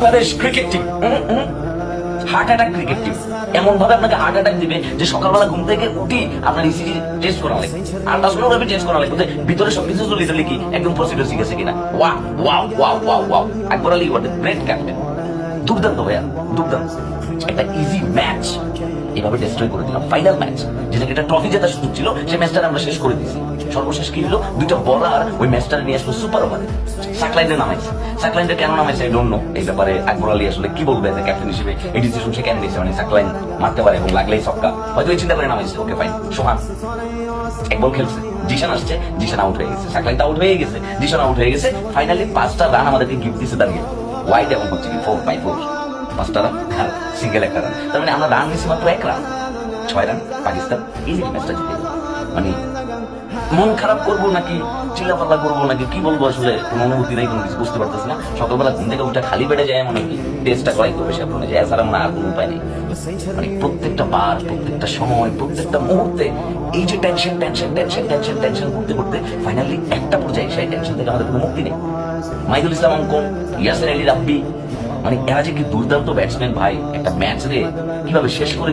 Bangladesh cricket team heart attack cricket team এমন ভাবে আপনাকে হার্ট অ্যাটাক দিবে যে সকালবেলা ঘুম থেকে উঠি আপনার ইসিজি টেস্ট করা লাগবে, আল্ট্রাসাউন্ড টেস্ট করা লাগবে, ভিতরে সবকিছু চলে কি একদম প্রসিডিউর শিখেছে কিনা। Wow wow wow wow wow, Akbar Ali what great captain, দুর্দান্ত ভাইয়া দুর্দান্ত। একটা ইজি ম্যাচ এভাবে ডিস্ট্রয় করে দিলাম। ফাইনাল ম্যাচ যেটাকে একটা ট্রফি জেতার সুযোগ ছিল, সেই ম্যাচটা আমরা শেষ করে দিয়েছি। সর্বশেষ কি হলো, দুইটা বলার ওই ম্যাচটা নিয়ে আসলো সুপার ওভারে, সাকলাইনে নামাইছে। সাকলাইনটা কেন নামাইছে আই ডোন্ট নো। এই ব্যাপারে আকবর আলী আসলে কি বলবে ক্যাপ্টেন হিসেবে, এই ডিসিশন সে কেন নিয়েছে, মানে সাকলাইন মারতে পারে এবং লাগলেই ছক্কা, হয়তো এই চিন্তা করে নামাইছে। ওকে ফাইন, সোহান এক বল খেলছে, জিশান আসছে, জিশান আউট হয়ে গেছে, সাকলাইন আউট হয়ে গেছে, জিশান আউট হয়ে গেছে। ফাইনালি 5টা রান আমাদেরকে গিফট দিচ্ছে দাঁড়িয়ে, ওয়াইড এবং হচ্ছে কি 4/4, 5টা রান আর সিঙ্গেল একটা রান। তার মানে আমরা রান নিচ্ছি মাত্র 1 রান, 6 রান। পাকিস্তান ইজি ম্যাচটা জিতে গেল। মানে মন খারাপ করবো নাকি চিল্লাপাল্লা করবো নাকি কি বলবো, আসলে কোনো অনুভূতি নেই, কোনো কিছু বুঝতে পারতেছি না। সকালবেলা ঘুম থেকে উঠে খালি বেড়ে যায় মনে কি টেস্টটা করাই করবে সে আপনার, এছাড়া মনে আর কোনো উপায় নেই। মানে প্রত্যেকটা বার, প্রত্যেকটা সময়, প্রত্যেকটা মুহূর্তে এই যে tension tension tension tension tension করতে করতে ফাইনালি একটা পর্যায়ে সেই টেনশন থেকে আমাদের কোনো মুক্তি নেই। মাইদুল ইসলাম অঙ্কন, ইয়াসির আলী রাব্বি, মানে এরা যে কি দুর্দান্ত ব্যাটসম্যান ভাই, একটা ম্যাচ রে কিভাবে শেষ করে